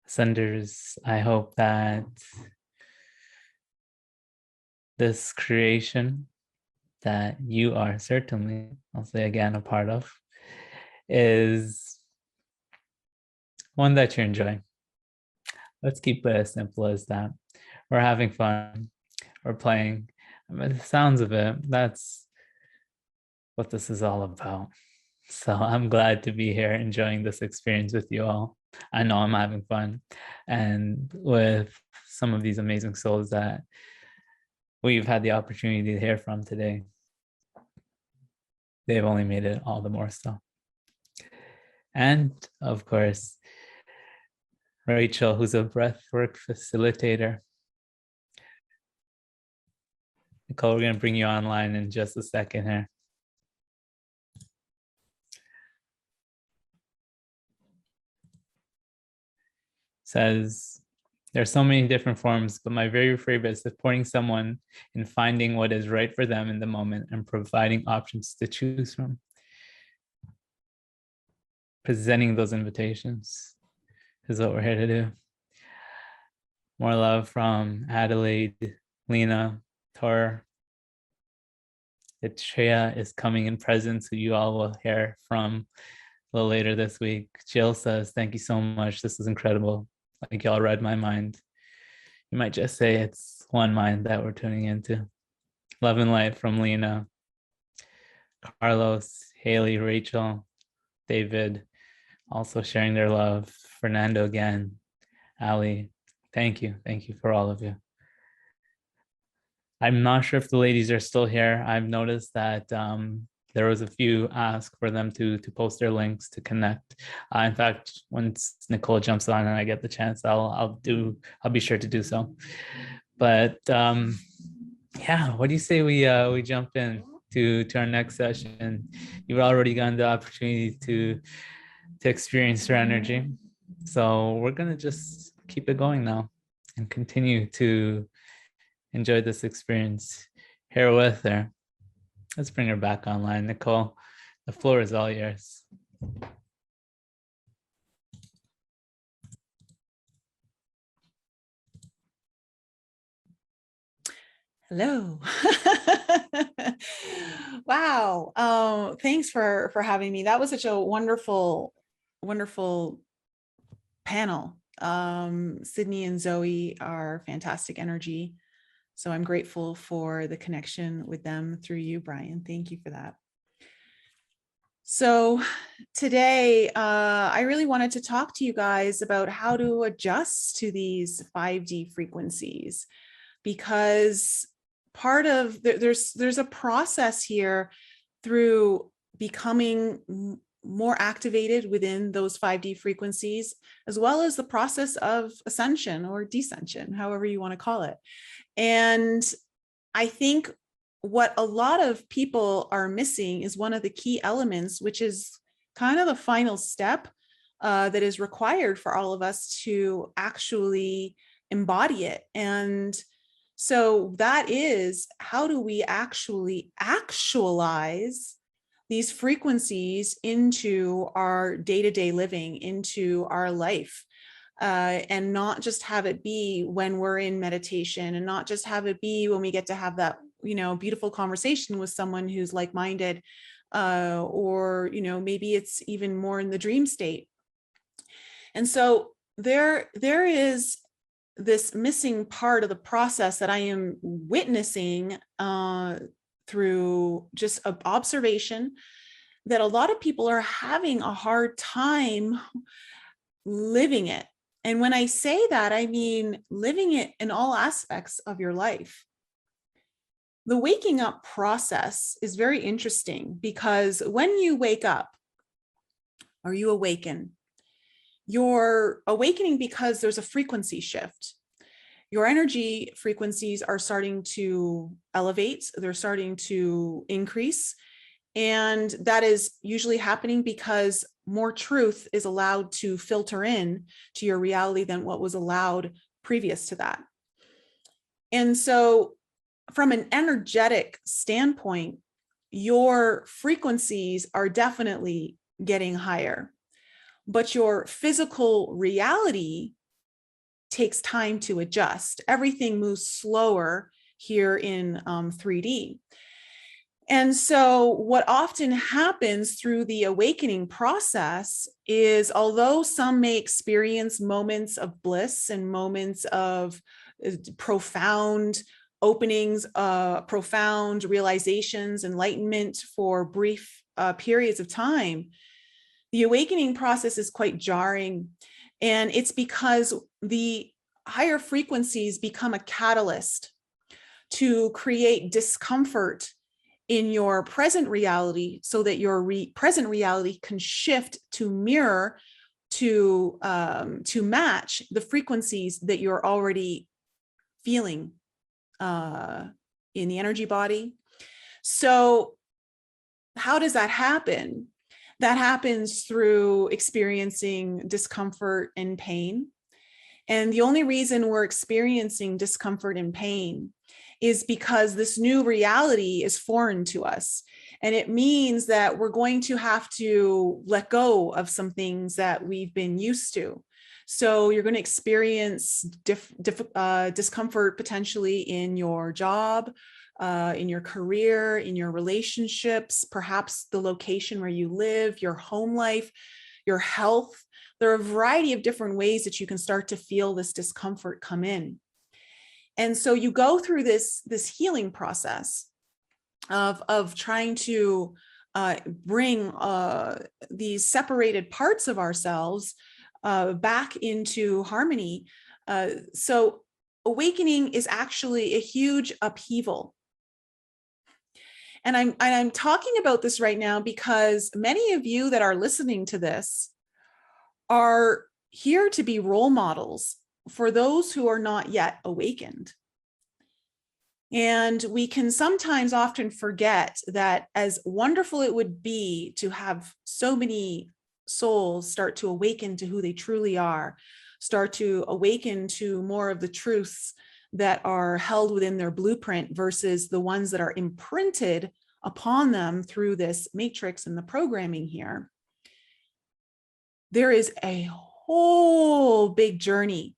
Senders, I hope that this creation that you are certainly, I'll say again, a part of, is one that you're enjoying. Let's keep it as simple as that. We're having fun, we're playing. I mean, the sounds of it, that's what this is all about. So I'm glad to be here enjoying this experience with you all. I know I'm having fun, and with some of these amazing souls that we've had the opportunity to hear from today, they've only made it all the more so. And of course, Rachel, who's a breathwork facilitator. Nicole, we're going to bring you online in just a second here. Says, there are so many different forms, but my very favorite is supporting someone in finding what is right for them in the moment and providing options to choose from. Presenting those invitations is what we're here to do. More love from Adelaide, Lena, Tor. Atreya is coming in presence, who you all will hear from a little later this week. Jill says, thank you so much. This is incredible. Like y'all read my mind. You might just say it's one mind that we're tuning into. Love and light from Lena, Carlos, Haley, Rachel, David, also sharing their love. Fernando again, Ali, thank you. Thank you for all of you. I'm not sure if the ladies are still here. I've noticed that there was a few ask for them to post their links to connect. In fact, once Nicole jumps on and I get the chance, I'll be sure to do so. But yeah, what do you say we jump in to our next session? You've already gotten the opportunity to experience your energy, so we're gonna just keep it going now and continue to enjoy this experience here with her. Let's bring her back online. Nicole, the floor is all yours. Hello. Wow. Thanks for having me. That was such a wonderful panel. Sydney and Zoe are fantastic energy. So I'm grateful for the connection with them through you, Brian. Thank you for that. So today, I really wanted to talk to you guys about how to adjust to these 5D frequencies, because part of there's a process here through becoming more activated within those 5D frequencies, as well as the process of ascension or descension, however you want to call it. And I think what a lot of people are missing is one of the key elements, which is kind of the final step that is required for all of us to actually embody it. And so that is, how do we actually actualize these frequencies into our day-to-day living, into our life? And not just have it be when we're in meditation, and not just have it be when we get to have that, beautiful conversation with someone who's like-minded, or, maybe it's even more in the dream state. And so there is this missing part of the process that I am witnessing through just observation, that a lot of people are having a hard time living it. And when I say that, I mean living it in all aspects of your life. The waking up process is very interesting, because when you wake up or you awaken, you're awakening because there's a frequency shift. Your energy frequencies are starting to elevate, they're starting to increase. And that is usually happening because more truth is allowed to filter in to your reality than what was allowed previous to that. And so from an energetic standpoint, your frequencies are definitely getting higher, but your physical reality takes time to adjust. Everything moves slower here in 3D. And so what often happens through the awakening process is, although some may experience moments of bliss and moments of profound openings, profound realizations, enlightenment for brief periods of time, the awakening process is quite jarring. And it's because the higher frequencies become a catalyst to create discomfort in your present reality, so that your present reality can shift to mirror, to match the frequencies that you're already feeling in the energy body. So how does that happen? That happens through experiencing discomfort and pain. And the only reason we're experiencing discomfort and pain is because this new reality is foreign to us. And it means that we're going to have to let go of some things that we've been used to. So you're going to experience discomfort potentially in your job, in your career, in your relationships, perhaps the location where you live, your home life, your health. There are a variety of different ways that you can start to feel this discomfort come in. And so you go through this healing process of trying to bring these separated parts of ourselves back into harmony. So awakening is actually a huge upheaval. And I'm talking about this right now because many of you that are listening to this are here to be role models for those who are not yet awakened. And we can sometimes often forget that, as wonderful it would be to have so many souls start to awaken to who they truly are, start to awaken to more of the truths that are held within their blueprint versus the ones that are imprinted upon them through this matrix and the programming here. There is a whole big journey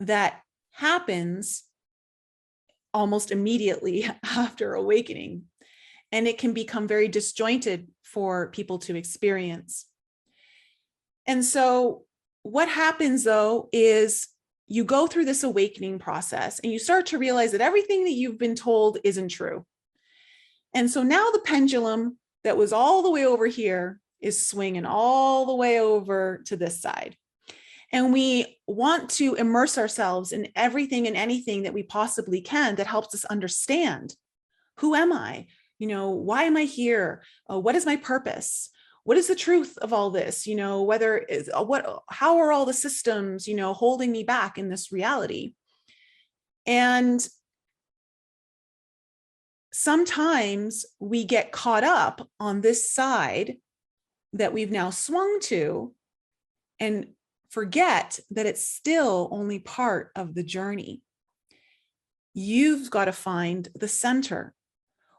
that happens almost immediately after awakening, and it can become very disjointed for people to experience. And so what happens though is you go through this awakening process and you start to realize that everything that you've been told isn't true. And so now the pendulum that was all the way over here is swinging all the way over to this side. And we want to immerse ourselves in everything and anything that we possibly can that helps us understand, who am I? You know, why am I here? What is my purpose? What is the truth of all this? You know, how are all the systems, you know, holding me back in this reality? And sometimes we get caught up on this side that we've now swung to and forget that it's still only part of the journey. You've got to find the center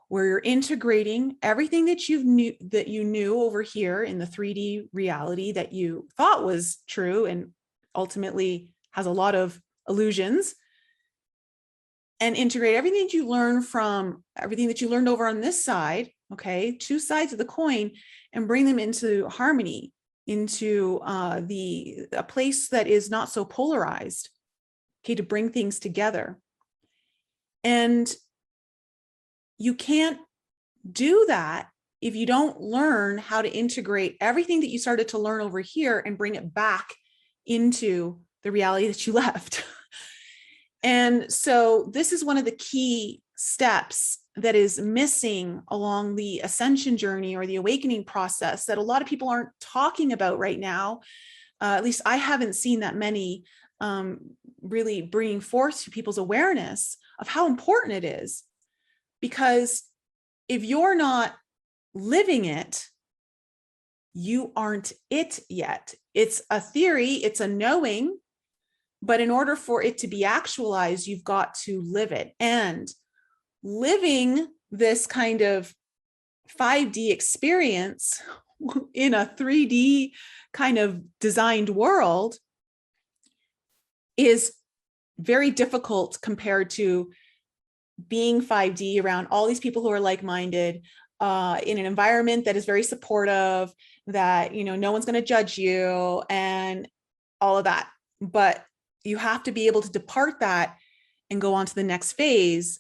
where you're integrating everything that you knew over here in the 3D reality that you thought was true and ultimately has a lot of illusions, and integrate everything that you learn from everything that you learned over on this side, okay, two sides of the coin, and bring them into harmony, into a place that is not so polarized, okay, to bring things together. And you can't do that if you don't learn how to integrate everything that you started to learn over here and bring it back into the reality that you left. And so this is one of the key steps that is missing along the ascension journey or the awakening process that a lot of people aren't talking about right now. At least I haven't seen that many really bringing forth to people's awareness of how important it is. Because if you're not living it, you aren't it yet. It's a theory, it's a knowing, but in order for it to be actualized, you've got to live it. And living this kind of 5D experience in a 3D kind of designed world is very difficult compared to being 5D around all these people who are like-minded, in an environment that is very supportive, that, no one's going to judge you and all of that. But you have to be able to depart that and go on to the next phase,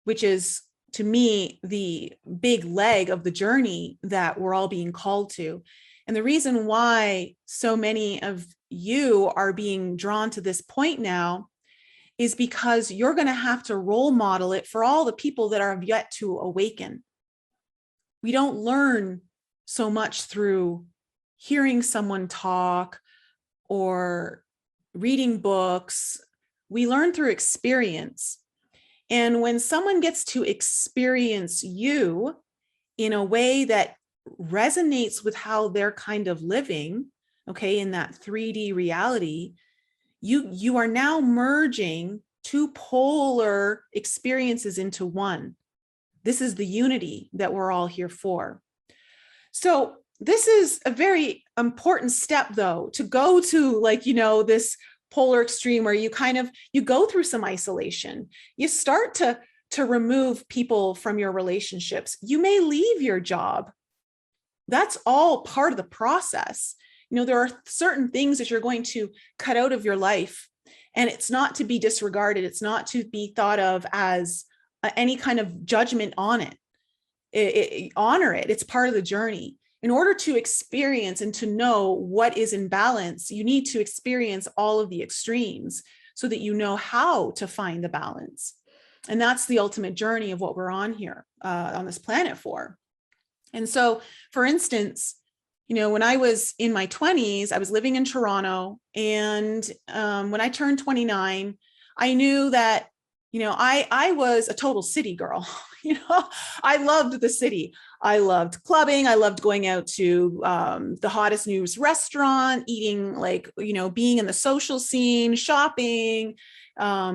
which is, to me, the big leg of the journey that we're all being called to. And the reason why so many of you are being drawn to this point now is because you're going to have to role model it for all the people that are yet to awaken. We don't learn so much through hearing someone talk or reading books. We learn through experience. And when someone gets to experience you in a way that resonates with how they're kind of living, okay, in that 3D reality, you are now merging two polar experiences into one. This is the unity that we're all here for. So this is a very important step, though, to go to this polar extreme where you go through some isolation. You start to remove people from your relationships. You may leave your job. That's all part of the process. There are certain things that you're going to cut out of your life, and it's not to be disregarded. It's not to be thought of as any kind of judgment on it. Honor it. It's part of the journey. In order to experience and to know what is in balance, you need to experience all of the extremes so that you know how to find the balance. And that's the ultimate journey of what we're on here on this planet for. And so, for instance, when I was in my 20s, I was living in Toronto. And when I turned 29, I knew that, I was a total city girl. I loved the city. I loved clubbing. I loved going out to the hottest news restaurant, eating, being in the social scene, shopping,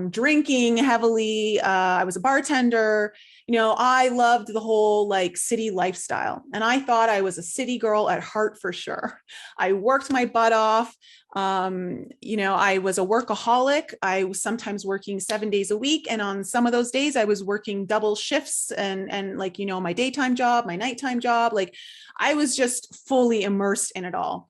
drinking heavily. I was a bartender. I loved the whole city lifestyle. And I thought I was a city girl at heart for sure. I worked my butt off. I was a workaholic. I was sometimes working 7 days a week. And on some of those days, I was working double shifts and my daytime job, my nighttime job. I was just fully immersed in it all.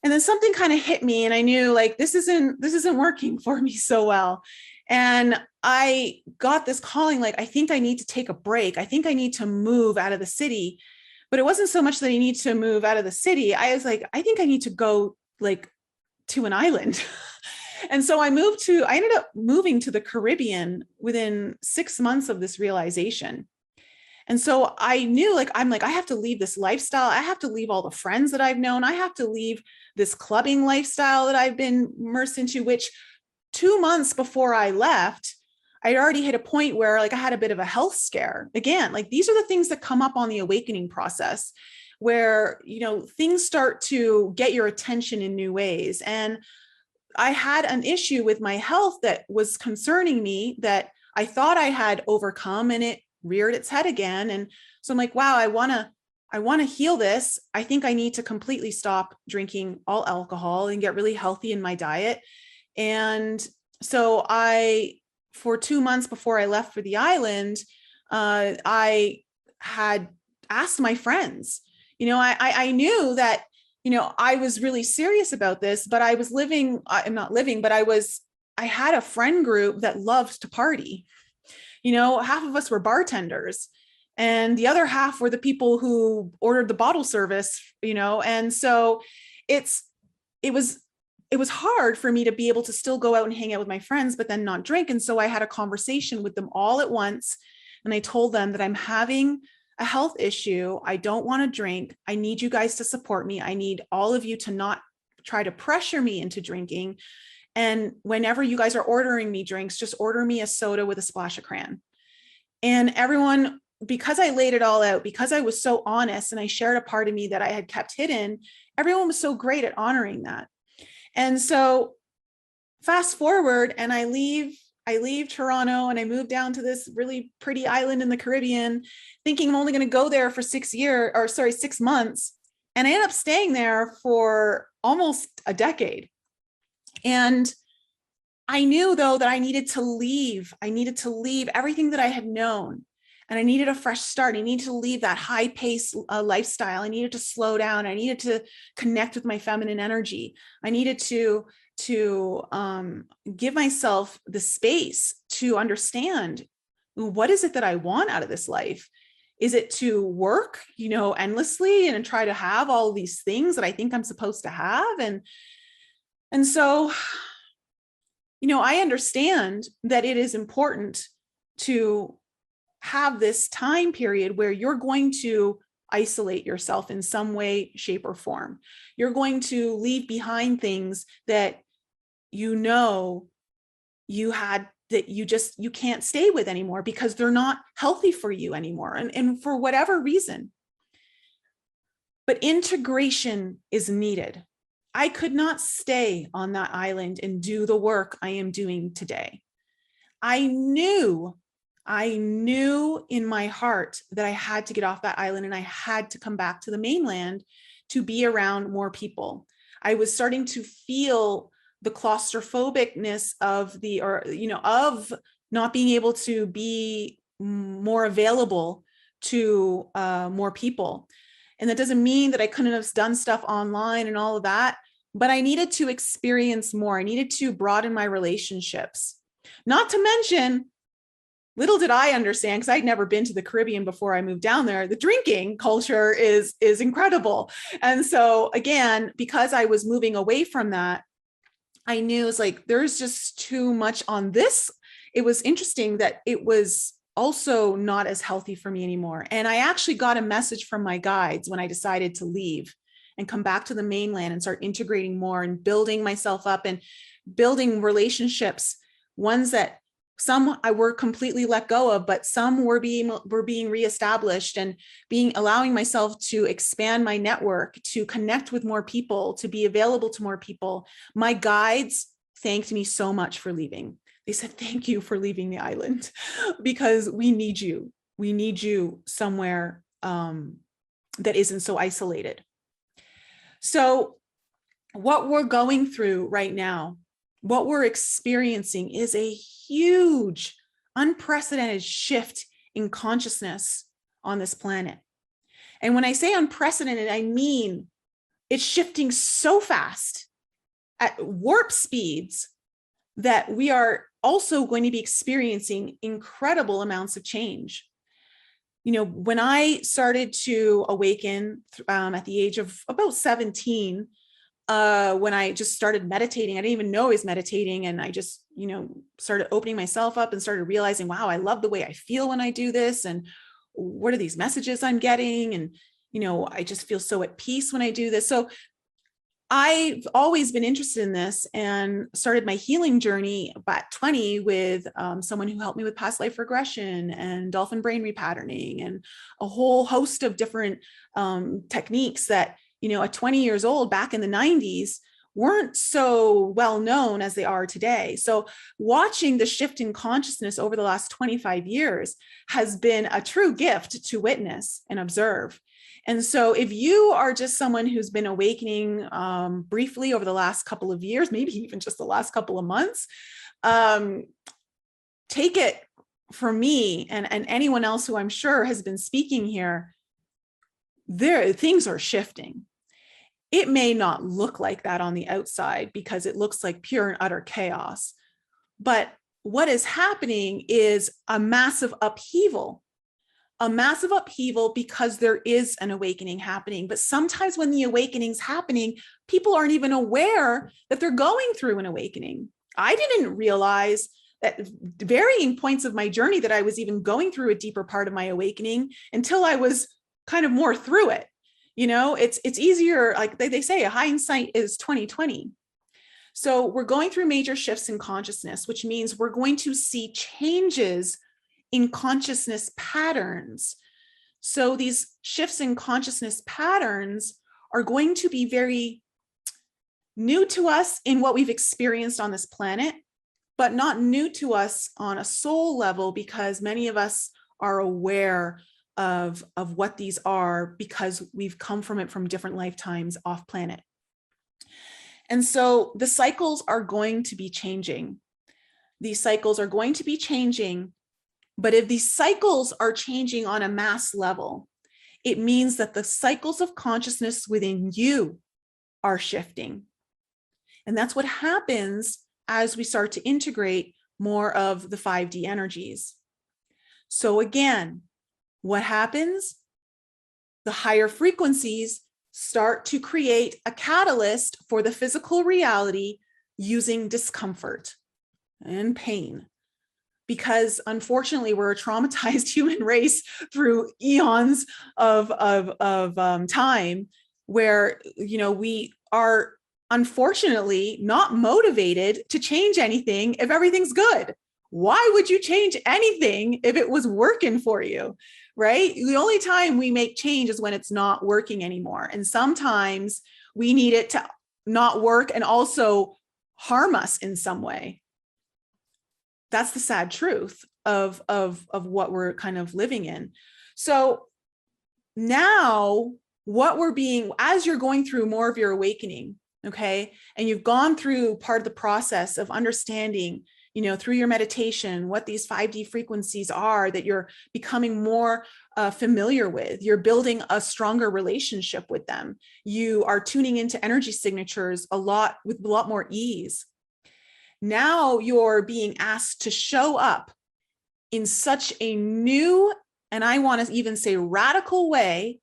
And then something kind of hit me and I knew this isn't working for me so well. And I got this calling, I think I need to take a break. I think I need to move out of the city. But it wasn't so much that I need to move out of the city. I was I think I need to go to an island. And so I ended up moving to the Caribbean within 6 months of this realization. And so I knew I have to leave this lifestyle. I have to leave all the friends that I've known. I have to leave this clubbing lifestyle that I've been immersed into, which 2 months before I left, I'd already hit a point where I had a bit of a health scare. Again, these are the things that come up on the awakening process where, things start to get your attention in new ways. And I had an issue with my health that was concerning me that I thought I had overcome, and it reared its head again. And so I'm wow, I want to heal this. I think I need to completely stop drinking all alcohol and get really healthy in my diet. And so for 2 months before I left for the island, I had asked my friends, I knew that, I was really serious about this, but I had a friend group that loved to party. Half of us were bartenders and the other half were the people who ordered the bottle service, and so it was hard for me to be able to still go out and hang out with my friends, but then not drink. And so I had a conversation with them all at once. And I told them that I'm having a health issue. I don't want to drink. I need you guys to support me. I need all of you to not try to pressure me into drinking. And whenever you guys are ordering me drinks, just order me a soda with a splash of cran. And everyone, because I laid it all out, because I was so honest and I shared a part of me that I had kept hidden, everyone was so great at honoring that. And so fast forward and I leave Toronto and I moved down to this really pretty island in the Caribbean, thinking I'm only going to go there for 6 months. And I ended up staying there for almost a decade. And I knew though that I needed to leave. I needed to leave everything that I had known. And I needed a fresh start. I needed to leave that high pace lifestyle. I needed to slow down. I needed to connect with my feminine energy. I needed to give myself the space to understand, what is it that I want out of this life? Is it to work, endlessly and try to have all these things that I think I'm supposed to have? And so, I understand that it is important to have this time period where you're going to isolate yourself in some way, shape, or form. You're going to leave behind things that you had, that you can't stay with anymore because they're not healthy for you anymore, and for whatever reason. But integration is needed. I could not stay on that island and do the work I am doing today. I knew in my heart that I had to get off that island and I had to come back to the mainland to be around more people. I was starting to feel the claustrophobicness of of not being able to be more available to more people. And that doesn't mean that I couldn't have done stuff online and all of that, but I needed to experience more. I needed to broaden my relationships. Not to mention, little did I understand, because I'd never been to the Caribbean before I moved down there, the drinking culture is incredible. And so again, because I was moving away from that, I knew it's like, there's just too much on this. It was interesting that it was also not as healthy for me anymore. And I actually got a message from my guides when I decided to leave and come back to the mainland and start integrating more and building myself up and building relationships, ones that some I were completely let go of, but some were being reestablished, and allowing myself to expand my network, to connect with more people, to be available to more people. My guides thanked me so much for leaving. They said, thank you for leaving the island, because we need you. We need you somewhere that isn't so isolated. So what we're going through right now, what we're experiencing, is a huge, unprecedented shift in consciousness on this planet. And when I say unprecedented, I mean it's shifting so fast at warp speeds that we are also going to be experiencing incredible amounts of change. When I started to awaken at the age of about 17, when I just started meditating, I didn't even know I was meditating. And I just, started opening myself up and started realizing, wow, I love the way I feel when I do this. And what are these messages I'm getting? And, I just feel so at peace when I do this. So I've always been interested in this and started my healing journey at 20 with someone who helped me with past life regression and dolphin brain repatterning and a whole host of different techniques that, at 20 years old back in the 90s weren't so well known as they are today. So watching the shift in consciousness over the last 25 years has been a true gift to witness and observe. And so if you are just someone who's been awakening briefly over the last couple of years, maybe even just the last couple of months, take it from me and anyone else who I'm sure has been speaking here, things are shifting. It may not look like that on the outside because it looks like pure and utter chaos. But what is happening is a massive upheaval because there is an awakening happening. But sometimes when the awakening's happening, people aren't even aware that they're going through an awakening. I didn't realize at varying points of my journey that I was even going through a deeper part of my awakening until I was kind of more through it. It's easier, like they say, hindsight is 20/20. So we're going through major shifts in consciousness, which means we're going to see changes in consciousness patterns. So these shifts in consciousness patterns are going to be very new to us in what we've experienced on this planet, but not new to us on a soul level, because many of us are aware of what these are because we've come from it from different lifetimes off planet. And so the cycles are going to be changing. these cycles are going to be changing. But if these cycles are changing on a mass level, it means that the cycles of consciousness within you are shifting. And that's what happens as we start to integrate more of the 5D energies. So again, what happens? The higher frequencies start to create a catalyst for the physical reality using discomfort and pain. Because unfortunately, we're a traumatized human race through eons of time where, we are unfortunately not motivated to change anything if everything's good. Why would you change anything if it was working for you, right? The only time we make change is when it's not working anymore. And sometimes we need it to not work and also harm us in some way. That's the sad truth of what we're kind of living in. So now what we're being, as you're going through more of your awakening, okay, and you've gone through part of the process of understanding, through your meditation, what these 5D frequencies are that you're becoming more familiar with. You're building a stronger relationship with them. You are tuning into energy signatures with a lot more ease. Now you're being asked to show up in such a new, and I want to even say radical way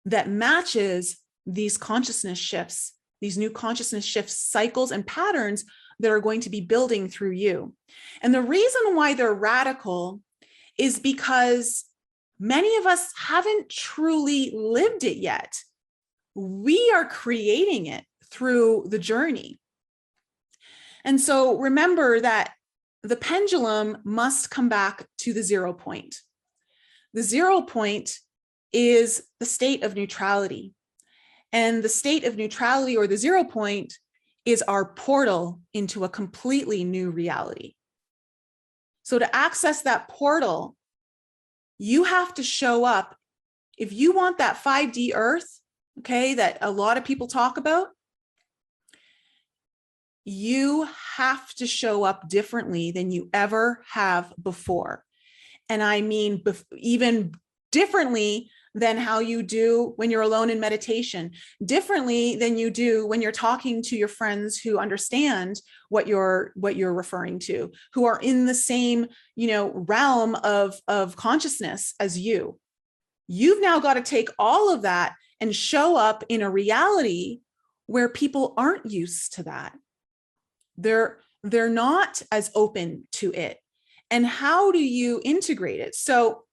that matches these consciousness shifts, these new consciousness shifts, cycles and patterns that are going to be building through you. And the reason why they're radical is because many of us haven't truly lived it yet. We are creating it through the journey. And so remember that the pendulum must come back to the 0 point. The 0 point is the state of neutrality. And the state of neutrality, or the 0 point, is our portal into a completely new reality. So to access that portal, you have to show up. If you want that 5D earth, okay, that a lot of people talk about, you have to show up differently than you ever have before. And I mean, even differently than how you do when you're alone in meditation, differently than you do when you're talking to your friends who understand what you're referring to, who are in the same, realm of consciousness as you. You've now got to take all of that and show up in a reality where people aren't used to that. They're not as open to it. And how do you integrate it? So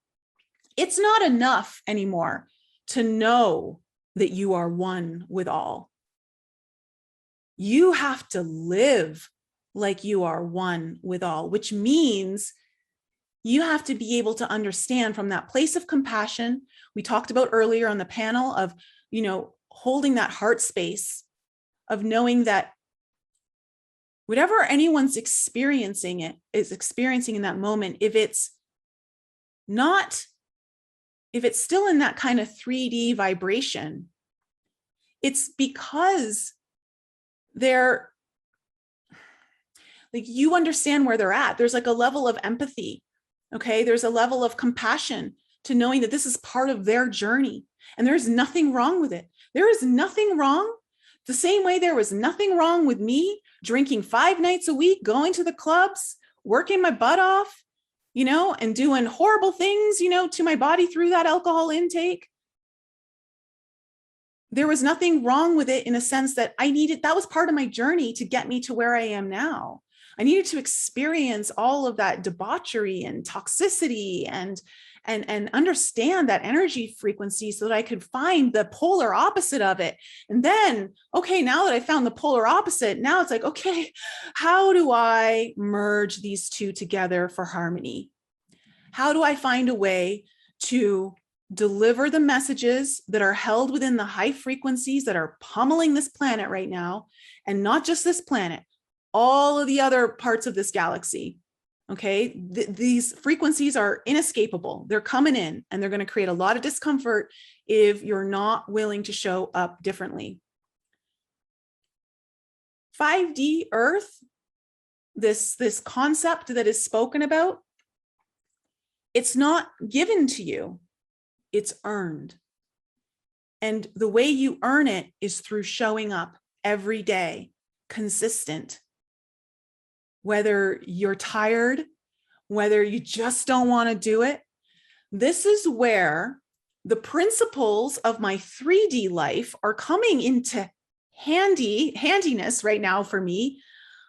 it's not enough anymore to know that you are one with all. You have to live like you are one with all, which means you have to be able to understand from that place of compassion we talked about earlier on the panel of, holding that heart space of knowing that whatever anyone's experiencing in that moment, if it's still in that kind of 3D vibration, it's because they're like, you understand where they're at. There's like a level of empathy. Okay. There's a level of compassion to knowing that this is part of their journey and there's nothing wrong with it. There is nothing wrong. The same way there was nothing wrong with me drinking 5 nights a week, going to the clubs, working my butt off, and doing horrible things, to my body through that alcohol intake. There was nothing wrong with it in a sense that that was part of my journey to get me to where I am now. I needed to experience all of that debauchery and toxicity and understand that energy frequency so that I could find the polar opposite of it. And then, okay, now that I found the polar opposite, now it's like, okay, how do I merge these two together for harmony? How do I find a way to deliver the messages that are held within the high frequencies that are pummeling this planet right now, and not just this planet, all of the other parts of this galaxy? Okay, these frequencies are inescapable. They're coming in and they're going to create a lot of discomfort if you're not willing to show up differently. 5D Earth this concept that is spoken about, it's not given to you, it's earned. And the way you earn it is through showing up every day, consistent. Whether you're tired, whether you just don't want to do it, this is where the principles of my 3D life are coming into handiness right now for me.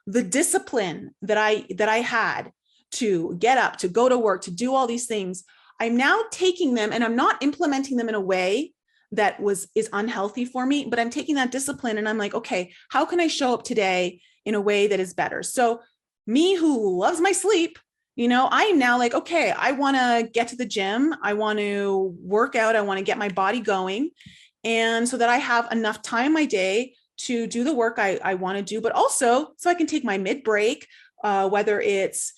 The discipline that I had to get up, to go to work, to do all these things, I'm now taking them and I'm not implementing them in a way that is unhealthy for me, but I'm taking that discipline and I'm like, okay, how can I show up today in a way that is better? So me, who loves my sleep, I'm now like, okay, I want to get to the gym. I want to work out. I want to get my body going. And so that I have enough time in my day to do the work I want to do, but also so I can take my mid break, whether it's,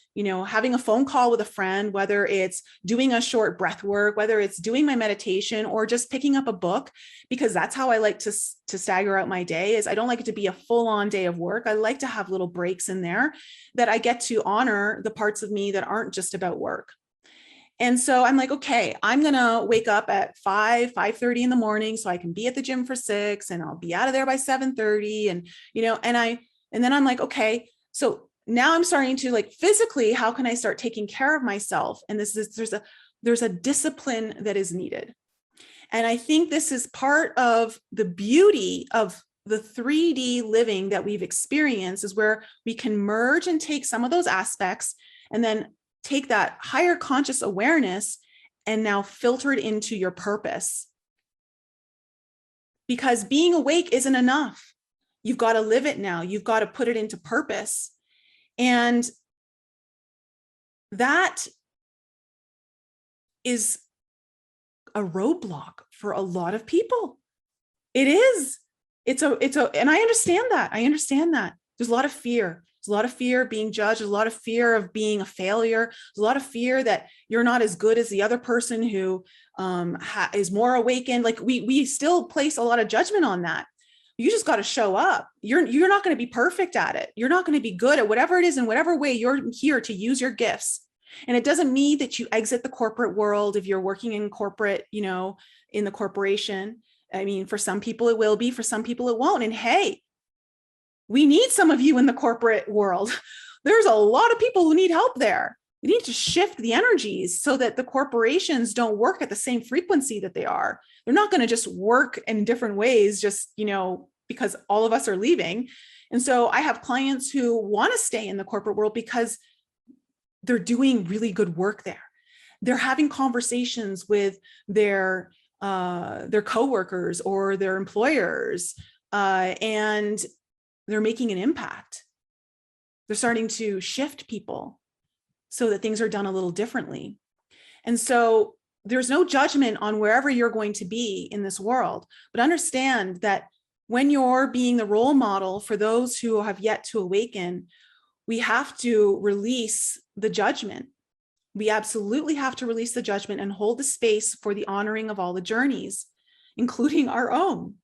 having a phone call with a friend, whether it's doing a short breath work, whether it's doing my meditation or just picking up a book, because that's how I like to stagger out my day. Is I don't like it to be a full on day of work. I like to have little breaks in there that I get to honor the parts of me that aren't just about work. And so I'm like, okay, I'm going to wake up at 5:30 in the morning so I can be at the gym for 6 and I'll be out of there by 7:30. And, and then I'm like, okay, so now I'm starting to like physically, how can I start taking care of myself? And there's a discipline that is needed. And I think this is part of the beauty of the 3D living that we've experienced, is where we can merge and take some of those aspects and then take that higher conscious awareness and now filter it into your purpose. Because being awake isn't enough. You've got to live it now. You've got to put it into purpose. And that is a roadblock for a lot of people. It is. And I understand that. There's a lot of fear. There's a lot of fear of being judged. There's a lot of fear of being a failure. There's a lot of fear that you're not as good as the other person who is more awakened. Like we still place a lot of judgment on that. You just got to show up. You're not going to be perfect at it. You're not going to be good at whatever it is in whatever way you're here to use your gifts. And it doesn't mean that you exit the corporate world if you're working in corporate, in the corporation. I mean, for some people it will be, for some people it won't. And hey, we need some of you in the corporate world. There's a lot of people who need help there. We need to shift the energies so that the corporations don't work at the same frequency that they are. They're not going to just work in different ways, just, because all of us are leaving. And so I have clients who want to stay in the corporate world because they're doing really good work there. They're having conversations with their coworkers or their employers, and they're making an impact. They're starting to shift people so that things are done a little differently. And so there's no judgment on wherever you're going to be in this world, but understand that when you're being the role model for those who have yet to awaken, we have to release the judgment. We absolutely have to release the judgment and hold the space for the honoring of all the journeys, including our own.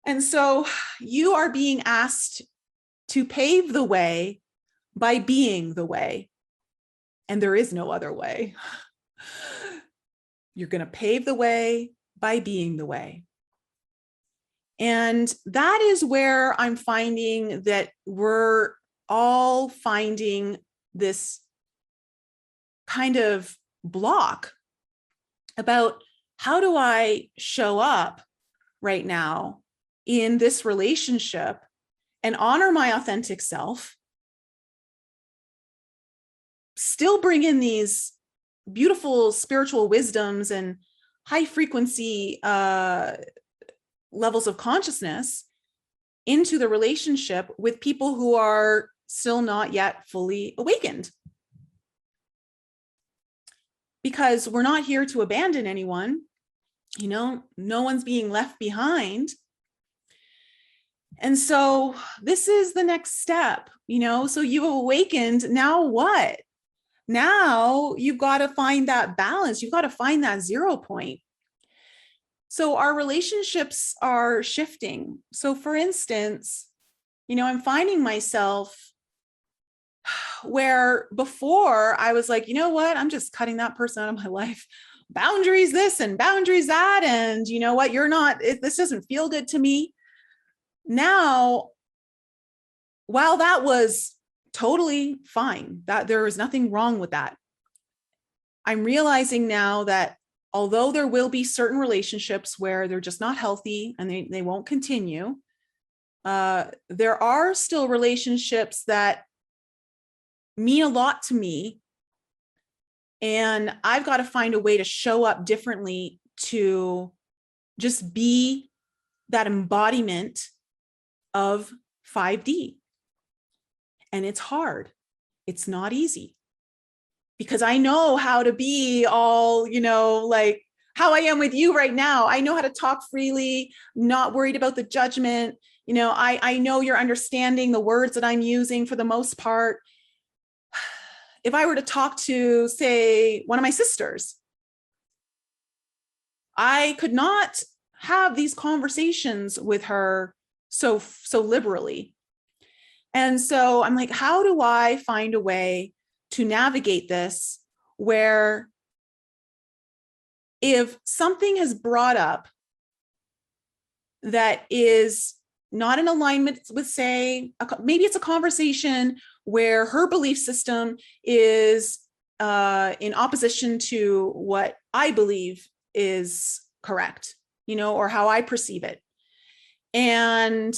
And so you are being asked to pave the way by being the way. And there is no other way. You're going to pave the way by being the way. And that is where I'm finding that we're all finding this kind of block about how do I show up right now in this relationship and honor my authentic self, still bring in these beautiful spiritual wisdoms and high frequency levels of consciousness into the relationship with people who are still not yet fully awakened. Because we're not here to abandon anyone, no one's being left behind. And so this is the next step, so you've awakened. Now what? Now you've got to find that balance. You've got to find that 0 point. So our relationships are shifting. So for instance, I'm finding myself Where before I was like, you know what, I'm just cutting that person out of my life. Boundaries this and boundaries that. And you know what, this doesn't feel good to me. Now, while that was totally fine, that there was nothing wrong with that, I'm realizing now that although there will be certain relationships where they're just not healthy and they won't continue, there are still relationships that mean a lot to me. And I've got to find a way to show up differently to just be that embodiment of 5D. And it's hard. It's not easy because I know how to be all, like how I am with you right now. I know how to talk freely, not worried about the judgment. I know you're understanding the words that I'm using for the most part. If I were to talk to, say, one of my sisters, I could not have these conversations with her so liberally. And so I'm like, how do I find a way to navigate this where if something has brought up that is not in alignment with, say, maybe it's a conversation where her belief system is in opposition to what I believe is correct, or how I perceive it. And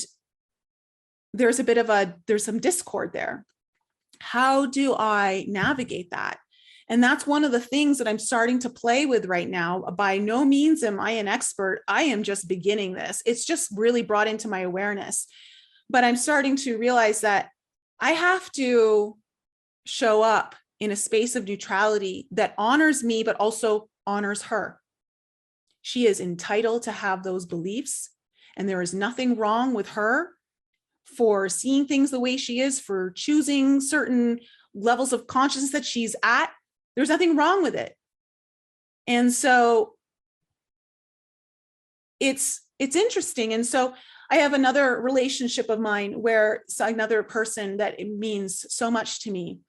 there's some discord there. How do I navigate that? And that's one of the things that I'm starting to play with right now. By no means am I an expert. I am just beginning this. It's just really brought into my awareness. But I'm starting to realize that I have to show up in a space of neutrality that honors me, but also honors her. She is entitled to have those beliefs, and there is nothing wrong with her for seeing things the way she is, for choosing certain levels of consciousness that she's at. There's nothing wrong with it. And so it's interesting. And so I have another relationship of mine where it's another person that it means so much to me.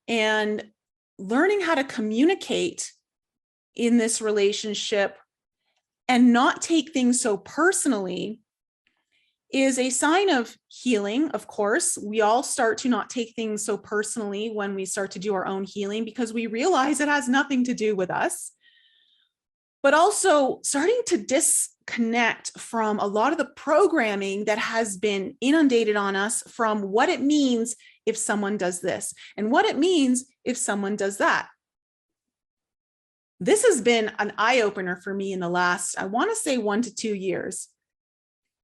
And learning how to communicate in this relationship and not take things so personally is a sign of healing. Of course, we all start to not take things so personally when we start to do our own healing because we realize it has nothing to do with us. But also starting to disconnect from a lot of the programming that has been inundated on us from what it means if someone does this and what it means if someone does that. This has been an eye-opener for me in the last, I want to say 1 to 2 years.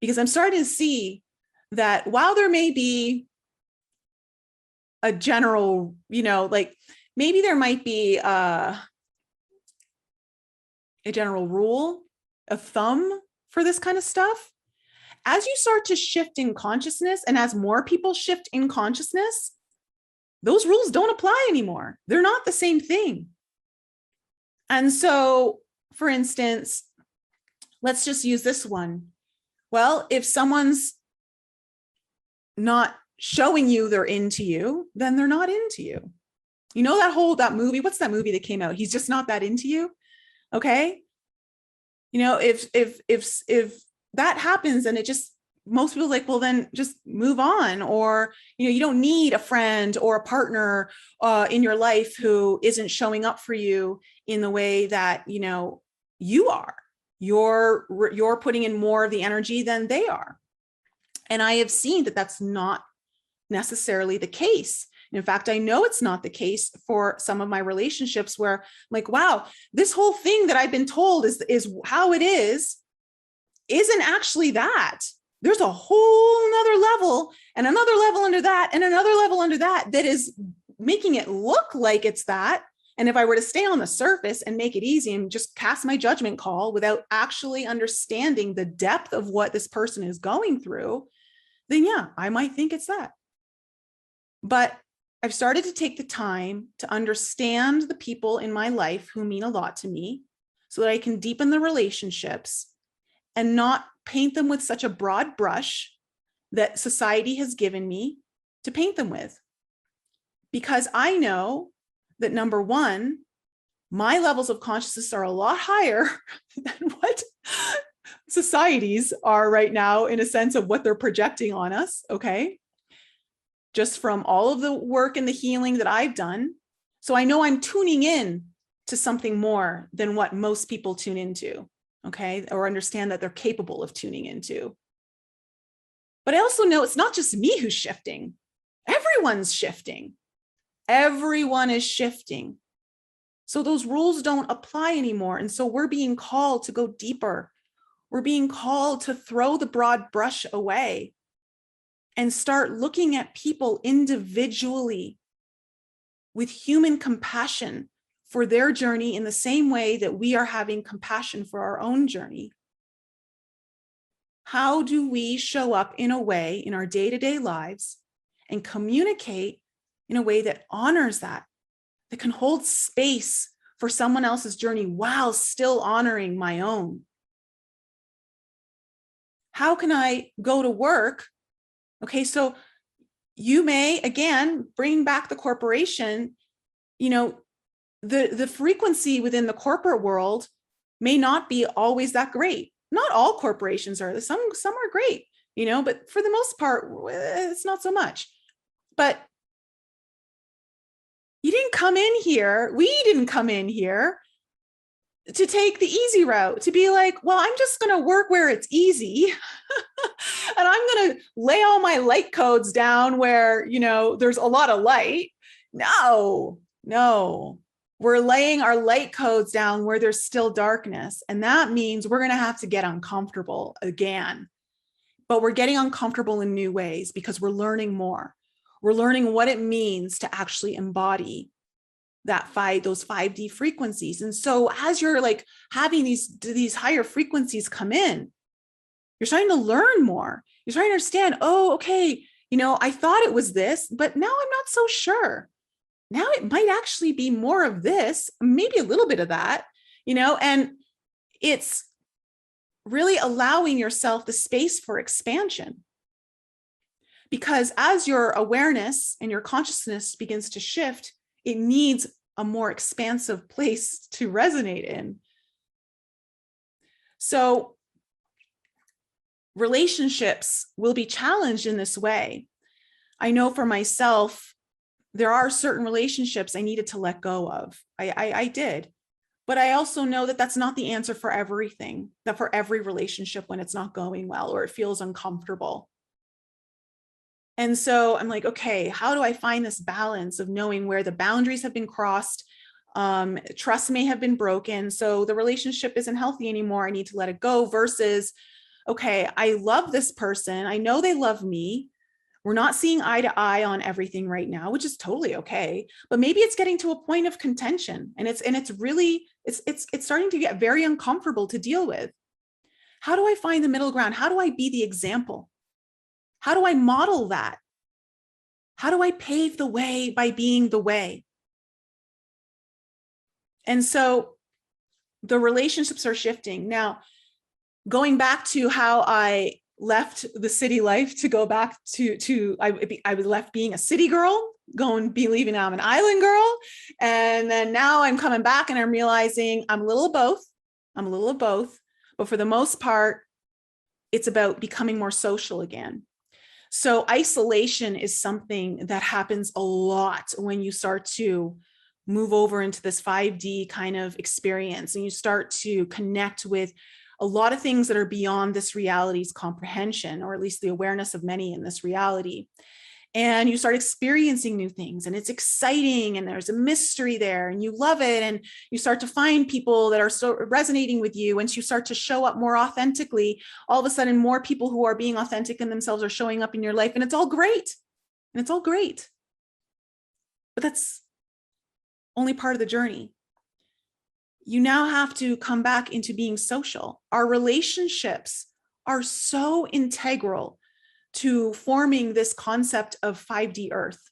Because I'm starting to see that while there may be a general, like maybe there might be a general rule of thumb for this kind of stuff, as you start to shift in consciousness and as more people shift in consciousness, those rules don't apply anymore. They're not the same thing. And so, for instance, let's just use this one. Well, if someone's not showing you they're into you, then they're not into you. You know that movie, what's that movie that came out? He's just not that into you. Okay. If that happens and most people like, well, then just move on. Or, you don't need a friend or a partner in your life who isn't showing up for you in the way that, you are. You're putting in more of the energy than they are. And I have seen that that's not necessarily the case. In fact, I know it's not the case for some of my relationships where I'm like, wow, this whole thing that I've been told is how it isn't actually that. There's a whole nother level and another level under that and another level under that is making it look like it's that. And if I were to stay on the surface and make it easy and just cast my judgment call without actually understanding the depth of what this person is going through, then yeah, I might think it's that. But I've started to take the time to understand the people in my life who mean a lot to me so that I can deepen the relationships and not paint them with such a broad brush that society has given me to paint them with. because I know that number one, my levels of consciousness are a lot higher than what societies are right now, in a sense of what they're projecting on us. Okay. Just from all of the work and the healing that I've done. So I know I'm tuning in to something more than what most people tune into. Okay. Or understand that they're capable of tuning into. But I also know it's not just me who's shifting. Everyone's shifting. Everyone is shifting. So those rules don't apply anymore. And so we're being called to go deeper. We're being called to throw the broad brush away and start looking at people individually with human compassion for their journey in the same way that we are having compassion for our own journey. How do we show up in a way in our day-to-day lives and communicate in a way that honors that can hold space for someone else's journey while still honoring my own? How can I go to work? Okay, so you may, again, bring back the corporation, the frequency within the corporate world may not be always that great. Not all corporations are. Some are great, but for the most part, it's not so much. But you didn't come in here. We didn't come in here to take the easy route, to be like, well, I'm just going to work where it's easy. And I'm going to lay all my light codes down where, there's a lot of light. No. We're laying our light codes down where there's still darkness. And that means we're going to have to get uncomfortable again. But we're getting uncomfortable in new ways because we're learning more. We're learning what it means to actually embody those 5D frequencies. And so as you're like having these higher frequencies come in, you're starting to learn more. You're starting to understand, oh, okay, I thought it was this, but now I'm not so sure. Now it might actually be more of this, maybe a little bit of that, and it's really allowing yourself the space for expansion. Because as your awareness and your consciousness begins to shift, it needs a more expansive place to resonate in. So relationships will be challenged in this way. I know for myself, there are certain relationships I needed to let go of. I did. But I also know that that's not the answer for everything, that for every relationship when it's not going well or it feels uncomfortable. And so I'm like, okay, how do I find this balance of knowing where the boundaries have been crossed? Trust may have been broken. So the relationship isn't healthy anymore. I need to let it go versus, okay, I love this person. I know they love me. We're not seeing eye to eye on everything right now, which is totally okay. But maybe it's getting to a point of contention and it's starting to get very uncomfortable to deal with. How do I find the middle ground? How do I be the example? How do I model that? How do I pave the way by being the way? And so the relationships are shifting. Now, going back to how I left the city life to go back I was left being a city girl, believing I'm an island girl. And then now I'm coming back and I'm realizing I'm a little of both. But for the most part, it's about becoming more social again. So isolation is something that happens a lot when you start to move over into this 5D kind of experience and you start to connect with a lot of things that are beyond this reality's comprehension, or at least the awareness of many in this reality. And you start experiencing new things and it's exciting and there's a mystery there and you love it. And you start to find people that are so resonating with you. Once you start to show up more authentically, all of a sudden more people who are being authentic in themselves are showing up in your life and it's all great. But that's only part of the journey. You now have to come back into being social. Our relationships are so integral to forming this concept of 5D Earth.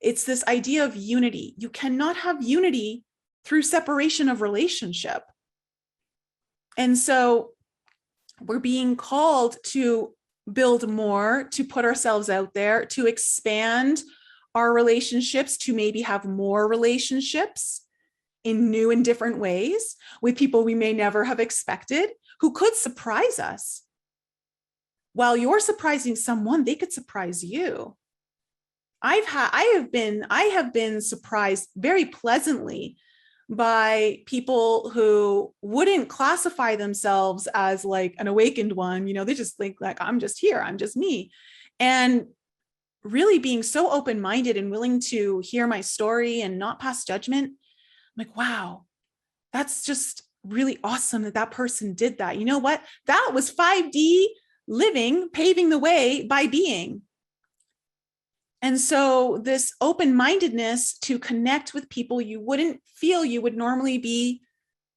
It's this idea of unity. You cannot have unity through separation of relationship. And so we're being called to build more, to put ourselves out there, to expand our relationships to maybe have more relationships in new and different ways with people we may never have expected, who could surprise us. While you're surprising someone, they could surprise you. I have been surprised very pleasantly by people who wouldn't classify themselves as like an awakened one. They just think like, I'm just here, I'm just me. And really being so open-minded and willing to hear my story and not pass judgment. I'm like, wow, that's just really awesome that person did that. You know what? That was 5D living, paving the way by being. And so this open-mindedness to connect with people you wouldn't feel you would normally be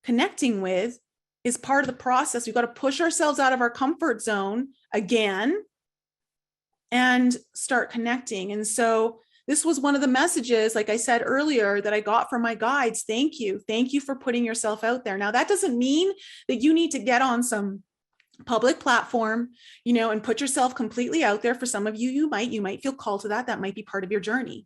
connecting with is part of the process. We've got to push ourselves out of our comfort zone again and start connecting. And so this was one of the messages, like I said earlier, that I got from my guides. Thank you. Thank you for putting yourself out there. Now, that doesn't mean that you need to get on some public platform, and put yourself completely out there. For some of you, you might feel called to that. That might be part of your journey.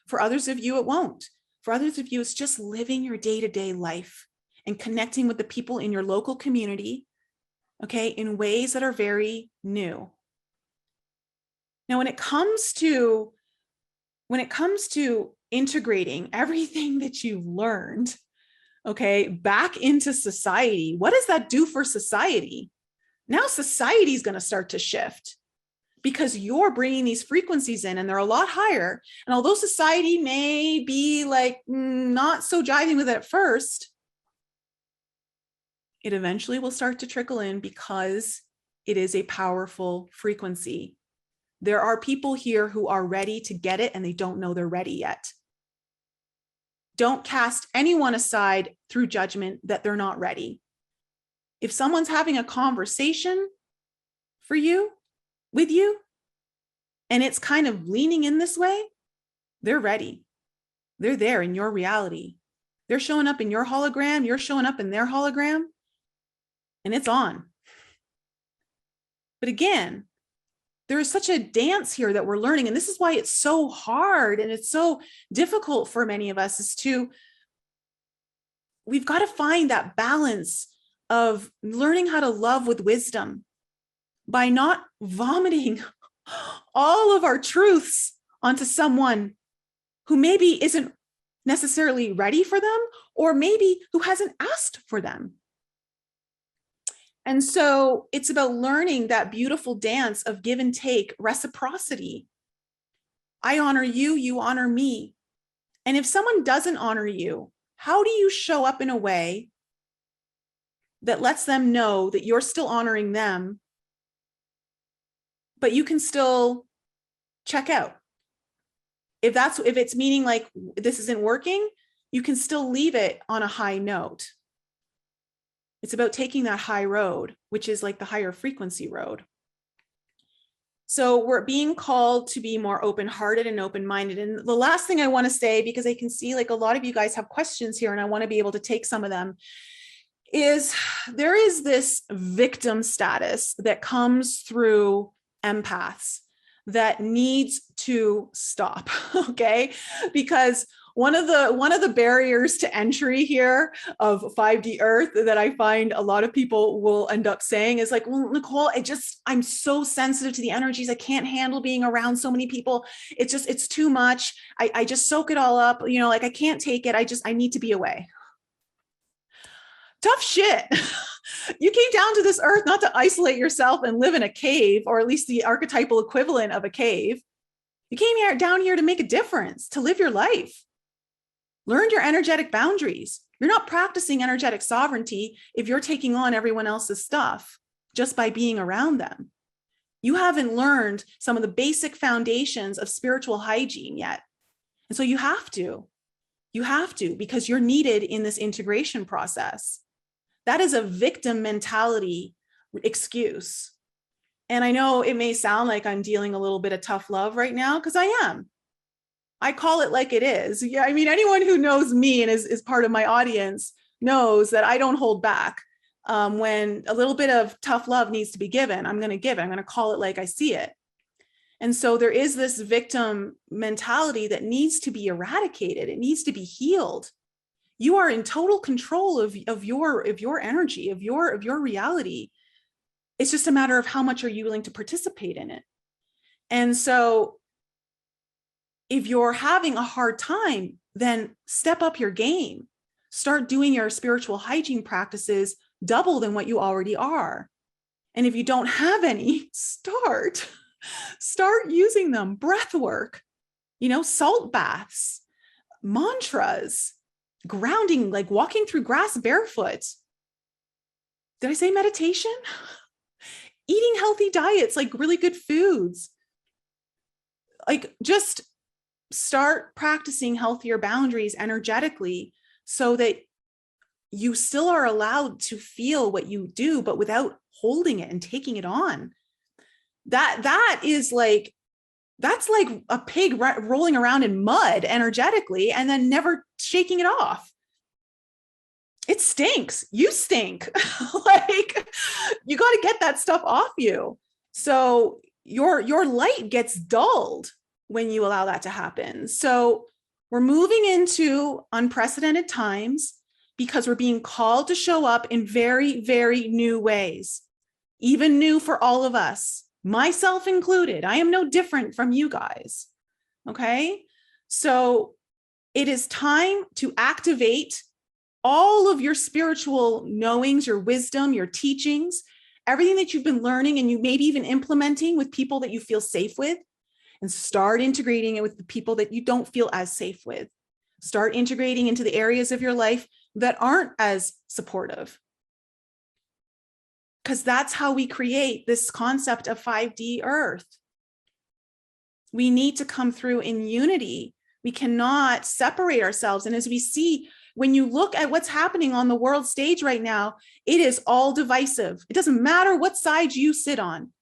For others of you, it won't. For others of you, it's just living your day-to-day life and connecting with the people in your local community, okay, in ways that are very new. Now, when it comes to integrating everything that you've learned, okay, back into society, what does that do for society? Now society is going to start to shift because you're bringing these frequencies in and they're a lot higher. And although society may be like not so jiving with it at first, it eventually will start to trickle in because it is a powerful frequency. There are people here who are ready to get it and they don't know they're ready yet. Don't cast anyone aside through judgment that they're not ready. If someone's having a conversation with you, and it's kind of leaning in this way, they're ready. They're there in your reality. They're showing up in your hologram. You're showing up in their hologram, and it's on. But again, there is such a dance here that we're learning. And this is why it's so hard and it's so difficult for many of us we've got to find that balance of learning how to love with wisdom by not vomiting all of our truths onto someone who maybe isn't necessarily ready for them, or maybe who hasn't asked for them. And so it's about learning that beautiful dance of give and take, reciprocity. I honor you, you honor me. And if someone doesn't honor you, how do you show up in a way that lets them know that you're still honoring them, but you can still check out? If it's meaning like this isn't working, you can still leave it on a high note. It's about taking that high road, which is like the higher frequency road. So we're being called to be more open-hearted and open-minded. And the last thing I want to say, because I can see like a lot of you guys have questions here and I want to be able to take some of them, is there is this victim status that comes through empaths that needs to stop, okay? Because one of the barriers to entry here of 5D Earth that I find a lot of people will end up saying is like, well, Nicole, I'm so sensitive to the energies. I can't handle being around so many people. It's too much. I just soak it all up. Like I can't take it. I need to be away. Tough shit. You came down to this earth not to isolate yourself and live in a cave, or at least the archetypal equivalent of a cave. You came down here to make a difference, to live your life. Learn your energetic boundaries. You're not practicing energetic sovereignty if you're taking on everyone else's stuff just by being around them. You haven't learned some of the basic foundations of spiritual hygiene yet. And so you have to, because you're needed in this integration process. That is a victim mentality excuse. And I know it may sound like I'm dealing a little bit of tough love right now, because I am. I call it like it is. Yeah, I mean, anyone who knows me and is part of my audience knows that I don't hold back. When a little bit of tough love needs to be given, I'm going to give it. I'm going to call it like I see it. And so there is this victim mentality that needs to be eradicated. It needs to be healed. You are in total control of your energy, of your reality. It's just a matter of how much are you willing to participate in it. And so if you're having a hard time, then step up your game. Start doing your spiritual hygiene practices double than what you already are. And if you don't have any, start using them. Breath work, salt baths, mantras, grounding, like walking through grass barefoot. Did I say meditation? Eating healthy diets, like really good foods. Like just start practicing healthier boundaries energetically so that you still are allowed to feel what you do, but without holding it and taking it on. That's like a pig rolling around in mud energetically and then never shaking it off. It stinks. You stink. Like, you got to get that stuff off you. So your light gets dulled when you allow that to happen. So we're moving into unprecedented times because we're being called to show up in very, very new ways, even new for all of us, myself included. I am no different from you guys. Okay. So it is time to activate all of your spiritual knowings, your wisdom, your teachings, everything that you've been learning and you maybe even implementing with people that you feel safe with, and start integrating it with the people that you don't feel as safe with. Start integrating into the areas of your life that aren't as supportive. Because that's how we create this concept of 5D Earth. We need to come through in unity. We cannot separate ourselves. And as we see, when you look at what's happening on the world stage right now, it is all divisive. It doesn't matter what side you sit on.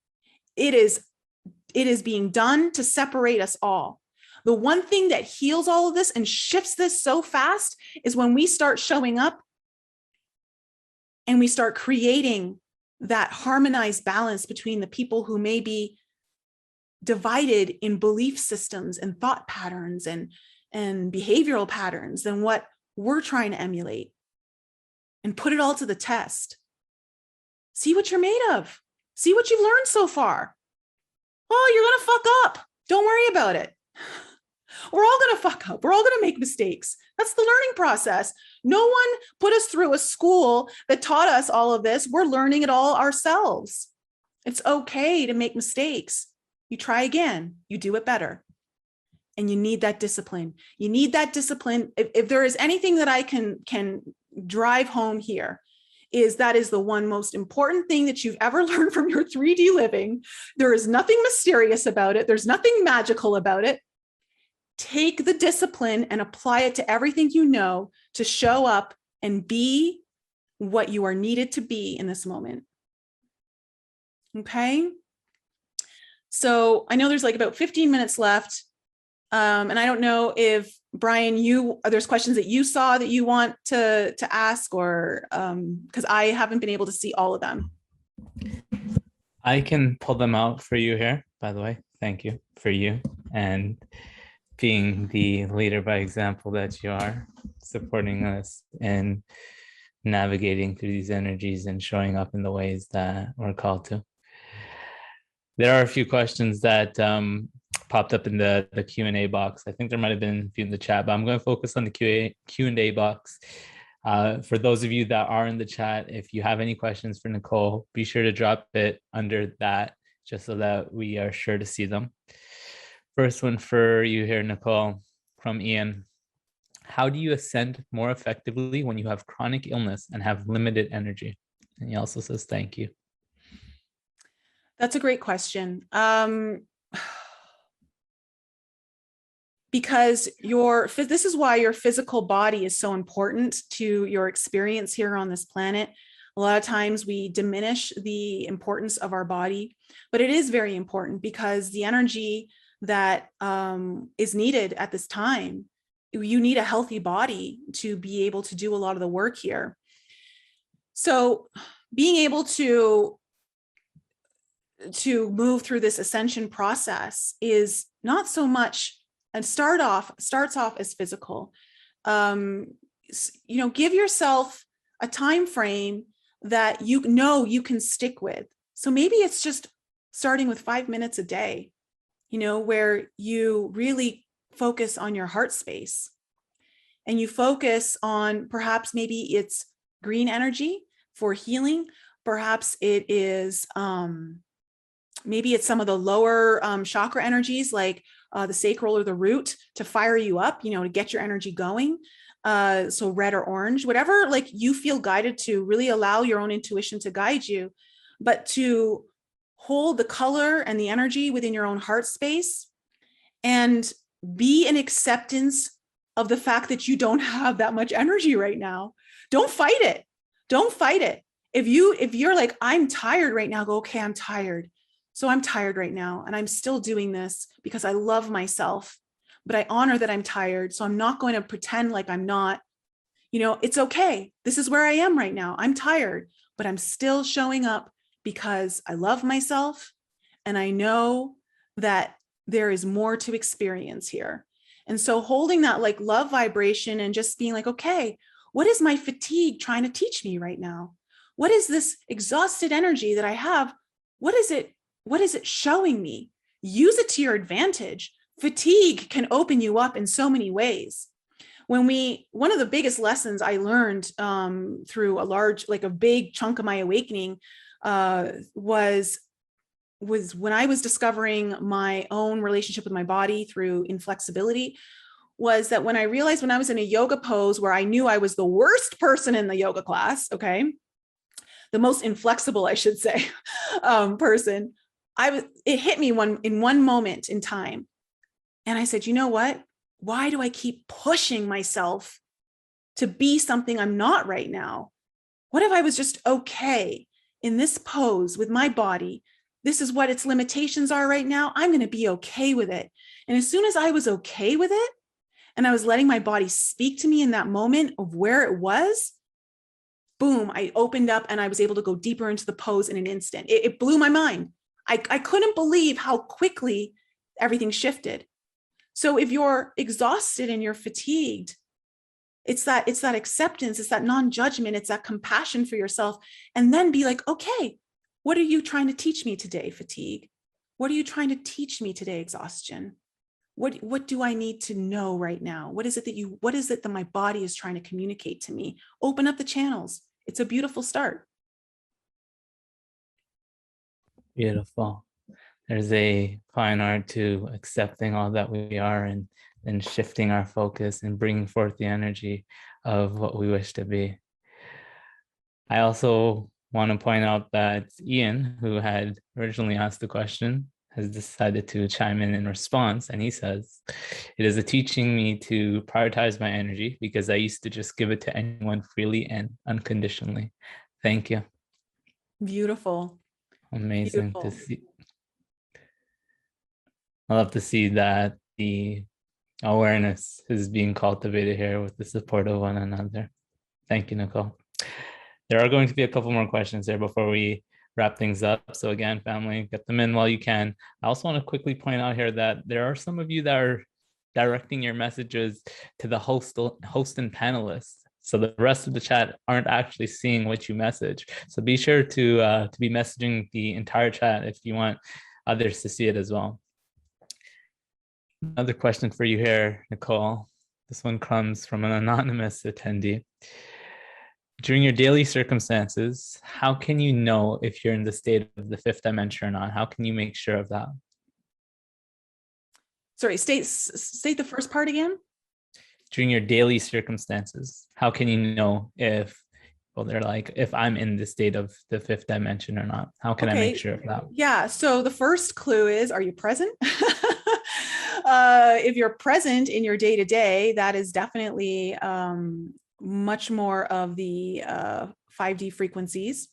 It is being done to separate us all. The one thing that heals all of this and shifts this so fast is when we start showing up and we start creating that harmonized balance between the people who may be divided in belief systems and thought patterns and behavioral patterns than what we're trying to emulate, and put it all to the test. See what you're made of. See what you've learned so far. Oh, you're going to fuck up. Don't worry about it. We're all going to fuck up. We're all going to make mistakes. That's the learning process. No one put us through a school that taught us all of this. We're learning it all ourselves. It's okay to make mistakes. You try again. You do it better. And you need that discipline. You need that discipline. If there is anything that I can drive home here, is that is the one most important thing that you've ever learned from your 3D living. There is nothing mysterious about it. There's nothing magical about it. Take the discipline and apply it to everything you know to show up and be what you are needed to be in this moment. Okay. So I know there's like about 15 minutes left. And I don't know if Brian, there's questions that you saw that you want to ask, or because I haven't been able to see all of them. I can pull them out for you here, by the way. Thank you for you and being the leader by example that you are, supporting us and navigating through these energies and showing up in the ways that we're called to. There are a few questions that popped up in the Q&A box. I think there might have been a few in the chat, but I'm going to focus on the Q&A box. For those of you that are in the chat, if you have any questions for Nicole, be sure to drop it under that just so that we are sure to see them. First one for you here, Nicole, from Ian. How do you ascend more effectively when you have chronic illness and have limited energy? And he also says, thank you. That's a great question. Because this is why your physical body is so important to your experience here on this planet. A lot of times we diminish the importance of our body, but it is very important because the energy that is needed at this time, you need a healthy body to be able to do a lot of the work here. So being able to to move through this ascension process is not so much, and starts off as physical. Give yourself a time frame that you know you can stick with. So maybe it's just starting with 5 minutes a day, where you really focus on your heart space, and you focus on, perhaps maybe it's green energy for healing. Perhaps it is, maybe it's some of the lower chakra energies, like the sacral or the root, to fire you up, to get your energy going. So red or orange, whatever, like you feel guided to, really allow your own intuition to guide you, but to hold the color and the energy within your own heart space, and be in acceptance of the fact that you don't have that much energy right now. Don't fight it. Don't fight it. If you're like, I'm tired right now, go, okay, I'm tired. So I'm tired right now, and I'm still doing this because I love myself, but I honor that I'm tired. So I'm not going to pretend like I'm not. It's okay. This is where I am right now. I'm tired, but I'm still showing up because I love myself, and I know that there is more to experience here. And so holding that like love vibration, and just being like, okay, what is my fatigue trying to teach me right now? What is this exhausted energy that I have? What is it showing me? Use it to your advantage. Fatigue can open you up in so many ways. One of the biggest lessons I learned through a big chunk of my awakening was when I was discovering my own relationship with my body through inflexibility, was that when I realized, when I was in a yoga pose where I knew I was the worst person in the yoga class, okay, the most inflexible, I should say, person, it hit me in one moment in time. And I said, you know what? Why do I keep pushing myself to be something I'm not right now? What if I was just okay in this pose with my body? This is what its limitations are right now. I'm going to be okay with it. And as soon as I was okay with it, and I was letting my body speak to me in that moment of where it was, boom, I opened up and I was able to go deeper into the pose in an instant. It blew my mind. I couldn't believe how quickly everything shifted. So if you're exhausted and you're fatigued, it's that acceptance, it's that non-judgment, it's that compassion for yourself. And then be like, okay, what are you trying to teach me today, fatigue? What are you trying to teach me today, exhaustion? What do I need to know right now? What is it that my body is trying to communicate to me? Open up the channels. It's a beautiful start. Beautiful. There's a fine art to accepting all that we are, and then shifting our focus and bringing forth the energy of what we wish to be. I also want to point out that Ian, who had originally asked the question, has decided to chime in response. And he says, it is a teaching me to prioritize my energy because I used to just give it to anyone freely and unconditionally. Thank you. Beautiful. Amazing Beautiful. to see. I love to see that the awareness is being cultivated here with the support of one another. Thank you, Nicole. There are going to be a couple more questions there before we wrap things up. So again, family, get them in while you can. I also want to quickly point out here that there are some of you that are directing your messages to the host and panelists. So the rest of the chat aren't actually seeing what you message. So be sure to be messaging the entire chat if you want others to see it as well. Another question for you here, Nicole. This one comes from an anonymous attendee. During your daily circumstances, how can you know if you're in the state of the fifth dimension or not? How can you make sure of that? Sorry, state the first part again. During your daily circumstances, how can you know if I'm in the state of the fifth dimension or not? How can I make sure of that? Yeah. So the first clue is, are you present? If you're present in your day-to-day, that is definitely much more of the 5D frequencies.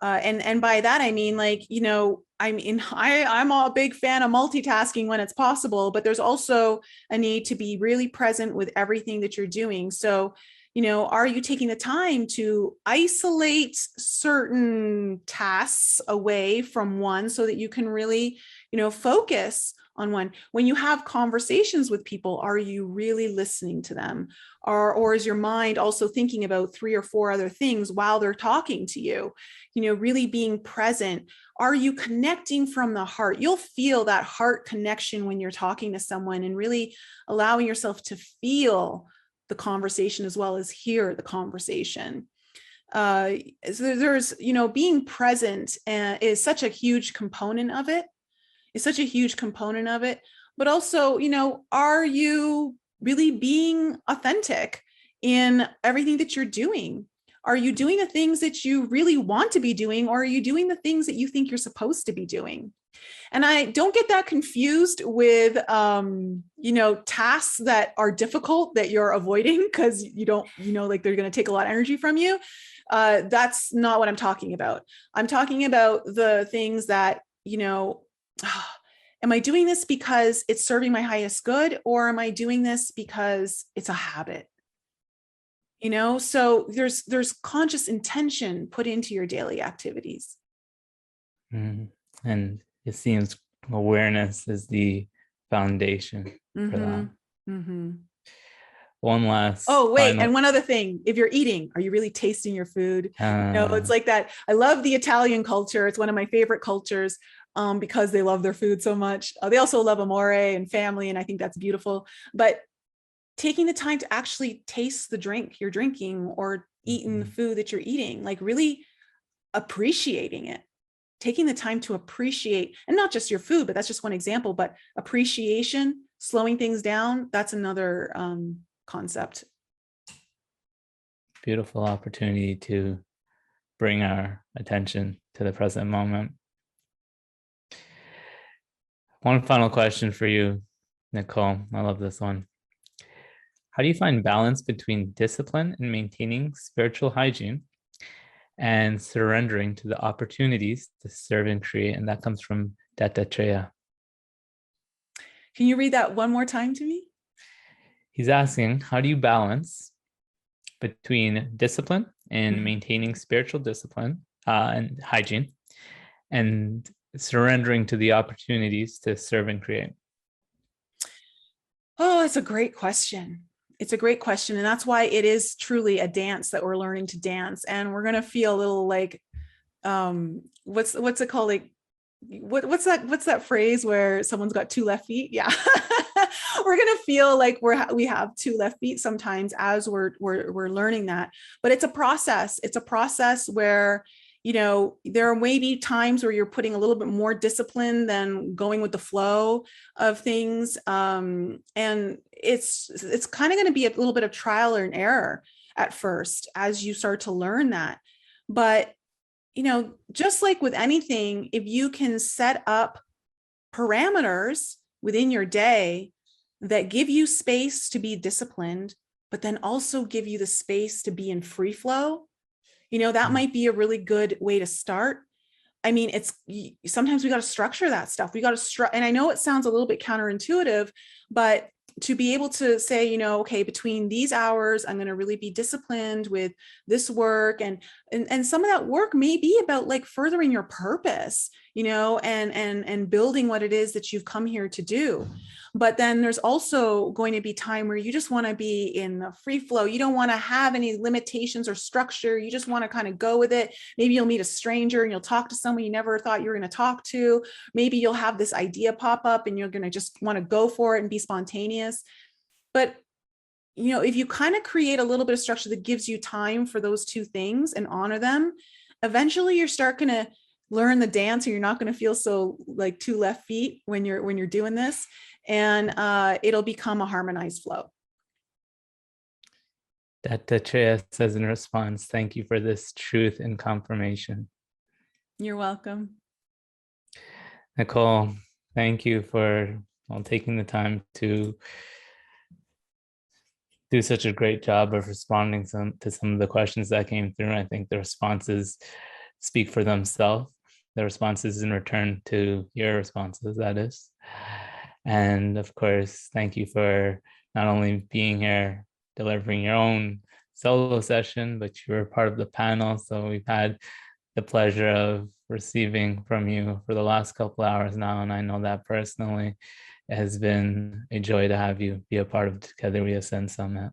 And by that, I mean, I'm a big fan of multitasking when it's possible, but there's also a need to be really present with everything that you're doing. So, Are you taking the time to isolate certain tasks away from one so that you can really, focus on one? When you have conversations with people, are you really listening to them? Or is your mind also thinking about 3 or 4 other things while they're talking to you? Really being present. Are you connecting from the heart? You'll feel that heart connection when you're talking to someone, and really allowing yourself to feel the conversation as well as hear the conversation. So there's, being present is such a huge component of it. But also, are you really being authentic in everything that you're doing? Are you doing the things that you really want to be doing, or are you doing the things that you think you're supposed to be doing? And I don't get that confused with, tasks that are difficult that you're avoiding because you don't, like they're going to take a lot of energy from you. That's not what I'm talking about. I'm talking about the things that, am I doing this because it's serving my highest good, or am I doing this because it's a habit? So there's conscious intention put into your daily activities. And it seems awareness is the foundation for that. One last. Oh, wait. And one other thing, if you're eating, are you really tasting your food? It's like that. I love the Italian culture. It's one of my favorite cultures because they love their food so much. They also love amore and family. And I think that's beautiful. But taking the time to actually taste the drink you're drinking, or eating the food that you're eating, like really appreciating it, taking the time to appreciate, and not just your food, but that's just one example, but appreciation, slowing things down. That's another concept. Beautiful opportunity to bring our attention to the present moment. One final question for you, Nicole. I love this one. How do you find balance between discipline and maintaining spiritual hygiene and surrendering to the opportunities to serve and create? And that comes from Dattatreya. Can you read that one more time to me? He's asking, how do you balance between discipline and maintaining spiritual discipline and hygiene, and surrendering to the opportunities to serve and create? Oh, it's a great question. It's a great question. And that's why it is truly a dance that we're learning to dance. And we're going to feel a little like, what's it called? Like, what's that phrase where someone's got 2 left feet? Yeah. We're going to feel like we have 2 left feet sometimes as we're learning that, but it's a process. It's a process where, there may be times where you're putting a little bit more discipline than going with the flow of things. And it's kind of going to be a little bit of trial and error at first as you start to learn that. But, just like with anything, if you can set up parameters within your day that give you space to be disciplined, but then also give you the space to be in free flow, that might be a really good way to start. I mean, sometimes we got to structure that stuff. We got to and I know it sounds a little bit counterintuitive, but to be able to say, okay, between these hours, I'm going to really be disciplined with this work. And some of that work may be about like furthering your purpose, and building what it is that you've come here to do. But then there's also going to be time where you just want to be in the free flow. You don't want to have any limitations or structure. You just want to kind of go with it. Maybe you'll meet a stranger and you'll talk to someone you never thought you were going to talk to. Maybe you'll have this idea pop up and you're going to just want to go for it and be spontaneous. But, if you kind of create a little bit of structure that gives you time for those 2 things and honor them, eventually you start going to learn the dance, and you're not going to feel so like 2 left feet when you're doing this. And it'll become a harmonized flow. Dattatreya says in response, thank you for this truth and confirmation. You're welcome. Nicole, thank you for taking the time to do such a great job of responding to some of the questions that came through. I think the responses speak for themselves. The responses in return to your responses, that is. And of course, thank you for not only being here, delivering your own solo session, but you were part of the panel. So we've had the pleasure of receiving from you for the last couple hours now. And I know that personally it has been a joy to have you be a part of Together We Ascend Summit.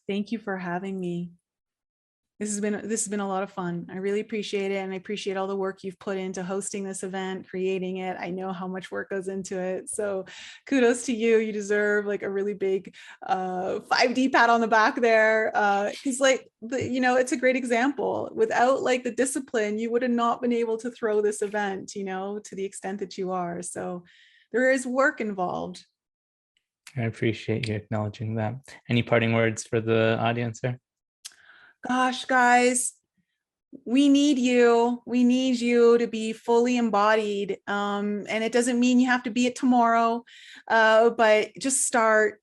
Thank you for having me. This has been a lot of fun. I really appreciate it. And I appreciate all the work you've put into hosting this event, creating it. I know how much work goes into it. So kudos to you. You deserve like a really big 5D pat on the back there. Because it's a great example. Without like the discipline, you would have not been able to throw this event, to the extent that you are. So there is work involved. I appreciate you acknowledging that. Any parting words for the audience there? Gosh, guys, we need you. We need you to be fully embodied. And it doesn't mean you have to be it tomorrow, but just start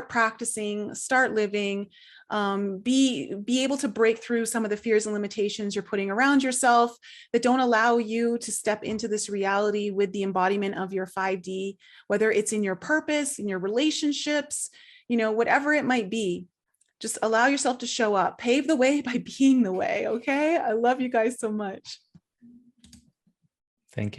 practicing, start living, be able to break through some of the fears and limitations you're putting around yourself that don't allow you to step into this reality with the embodiment of your 5D, whether it's in your purpose, in your relationships, whatever it might be. Just allow yourself to show up, pave the way by being the way. Okay. I love you guys so much. Thank you.